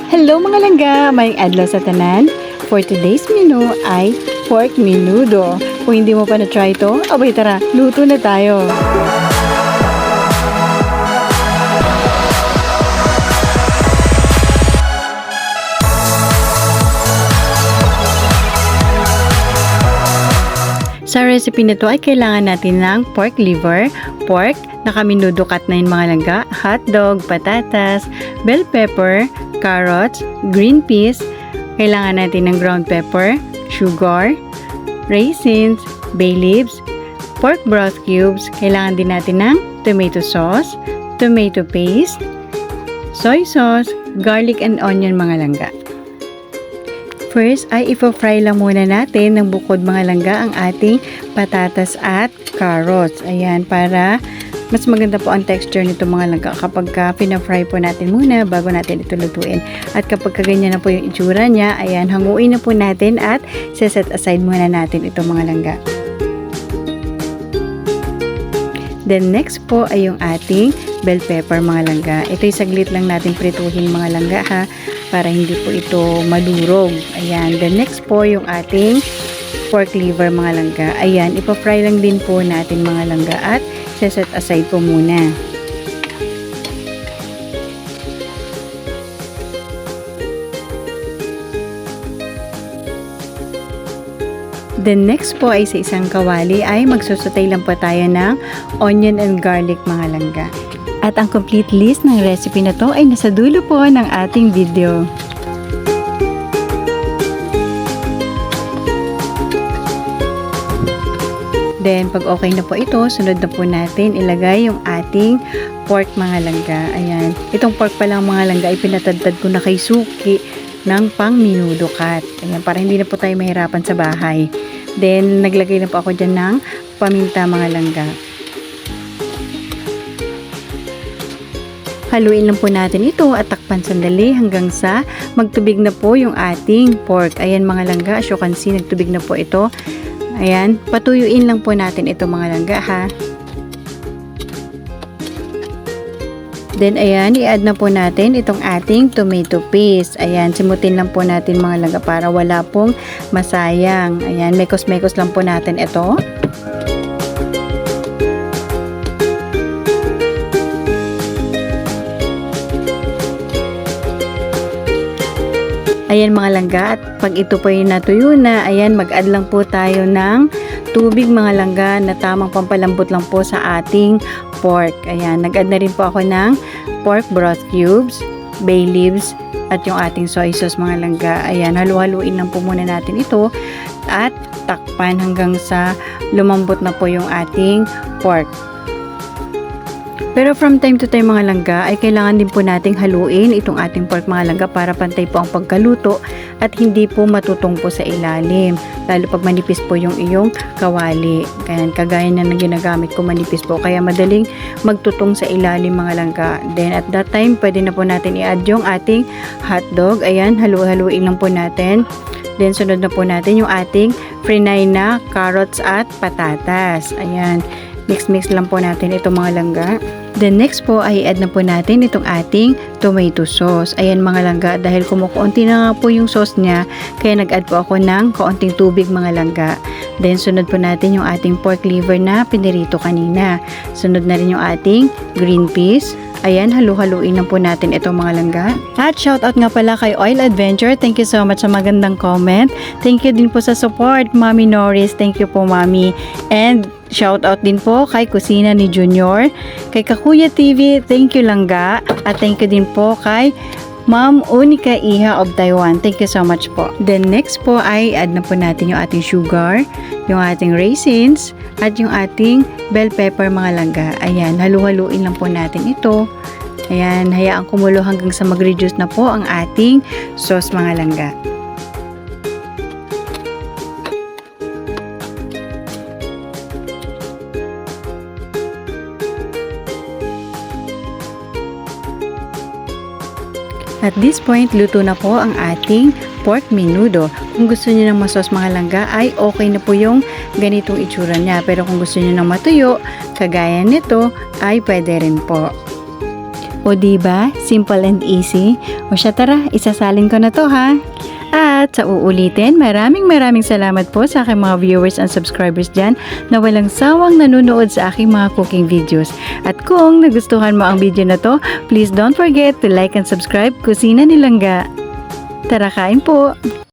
Hello mga langga! Maying adlaw sa tanan. For today's menu ay pork menudo. Kung hindi mo pa na-try ito, abay tara, luto na tayo! Sa recipe na ito ay kailangan natin ng pork liver, pork, nakaminudo cut na yung mga langga, hotdog, patatas, bell pepper, carrots, green peas, kailangan natin ng ground pepper, sugar, raisins, bay leaves, pork broth cubes, kailangan din natin ng tomato sauce, tomato paste, soy sauce, garlic and onion mga langga. First ay ipo-fry lang muna natin ng bukod mga langga ang ating patatas at carrots. Ayan, para mas maganda po ang texture nito mga langga kapag pina-fry po natin muna bago natin ito lutuin. At kapag ganyan na po yung itsura niya, ayan, hanguin na po natin at set aside muna natin ito mga langga. Then next po ay yung ating bell pepper mga langga. Ito'y saglit lang natin prituhin mga langga ha, para hindi po ito madurog. Ayan, then next po yung ating pork liver mga langga. Ayan, ipa-fry lang din po natin mga langga at set aside po muna. Then next po ay sa isang kawali ay magsusutay lang po tayo ng onion and garlic mga langga. At ang complete list ng recipe na to ay nasa dulo po ng ating video. Then pag okay na po ito, sunod na po natin ilagay yung ating pork mga langga. Ayan, itong pork pa lang mga langga ay pinatadtad ko na kay Suki ng pang menudo cut. Ayan, para hindi na po tayo mahirapan sa bahay. Then naglagay na po ako dyan ng paminta mga langga. Haluin lang po natin ito at takpan sandali hanggang sa magtubig na po yung ating pork. Ayan mga langga, as you can see, nagtubig na po ito. Ayan, patuyuin lang po natin ito mga langga ha. Then ayan, i-add na po natin itong ating tomato paste. Ayan, simutin lang po natin mga langga para wala pong masayang. Ayan, mekos-mekos lang po natin ito. Ayan mga langga, at pag ito po yung natuyo na, ayan, mag-add lang po tayo ng tubig mga langga na tamang pampalambot lang po sa ating pork. Ayan, nag-add na rin po ako ng pork broth cubes, bay leaves, at yung ating soy sauce mga langga. Ayan, halu-haluin lang po muna natin ito at takpan hanggang sa lumambot na po yung ating pork. Pero from time to time mga langga ay kailangan din po nating haluin itong ating pork mga langga para pantay po ang pagkaluto at hindi po matutong po sa ilalim. Lalo pag manipis po yung iyong kawali. Kagaya na ginagamit ko manipis po. Kaya madaling magtutong sa ilalim mga langga. Then at that time pwede na po natin i-add yung ating hotdog. Ayan, halu-haluin lang po natin. Then sunod na po natin yung ating frinay na carrots at patatas. Ayan, mix-mix lang po natin ito mga langga. Then next po ay add na po natin itong ating tomato sauce. Ayan mga langga, dahil kumukunti na nga po yung sauce niya, kaya nag-add po ako ng kaunting tubig mga langga. Then sunod po natin yung ating pork liver na pinirito kanina. Sunod na rin yung ating green peas. Ayan, halu-haluin lang po natin ito mga langga. At shoutout nga pala kay Oil Adventure. Thank you so much sa magandang comment. Thank you din po sa support, Mami Norris. Thank you po Mami. And shoutout din po kay Kusina ni Junior, kay Kakuya TV. Thank you langga. At thank you din po kay Ma'am Unica Iha of Taiwan. Thank you so much po. Then next po ay add na po natin yung ating sugar, yung ating raisins, at yung ating bell pepper mga langga. Ayan, halu-haluin lang po natin ito. Ayan, hayaan kumulo hanggang sa mag-reduce na po ang ating sauce mga langga. At this point, luto na po ang ating pork menudo. Kung gusto niyo ng masos mga langga ay okay na po yung ganitong itsura niya. Pero kung gusto niyo ng matuyo, kagaya nito, ay pwede rin po. O diba? Simple and easy. O siya, tara, isasalin ko na to ha. At sa uulitin, maraming salamat po sa aking mga viewers and subscribers dyan na walang sawang nanonood sa aking mga cooking videos. At kung nagustuhan mo ang video na to, please don't forget to like and subscribe Kusina ni Langga. Tara, kain po!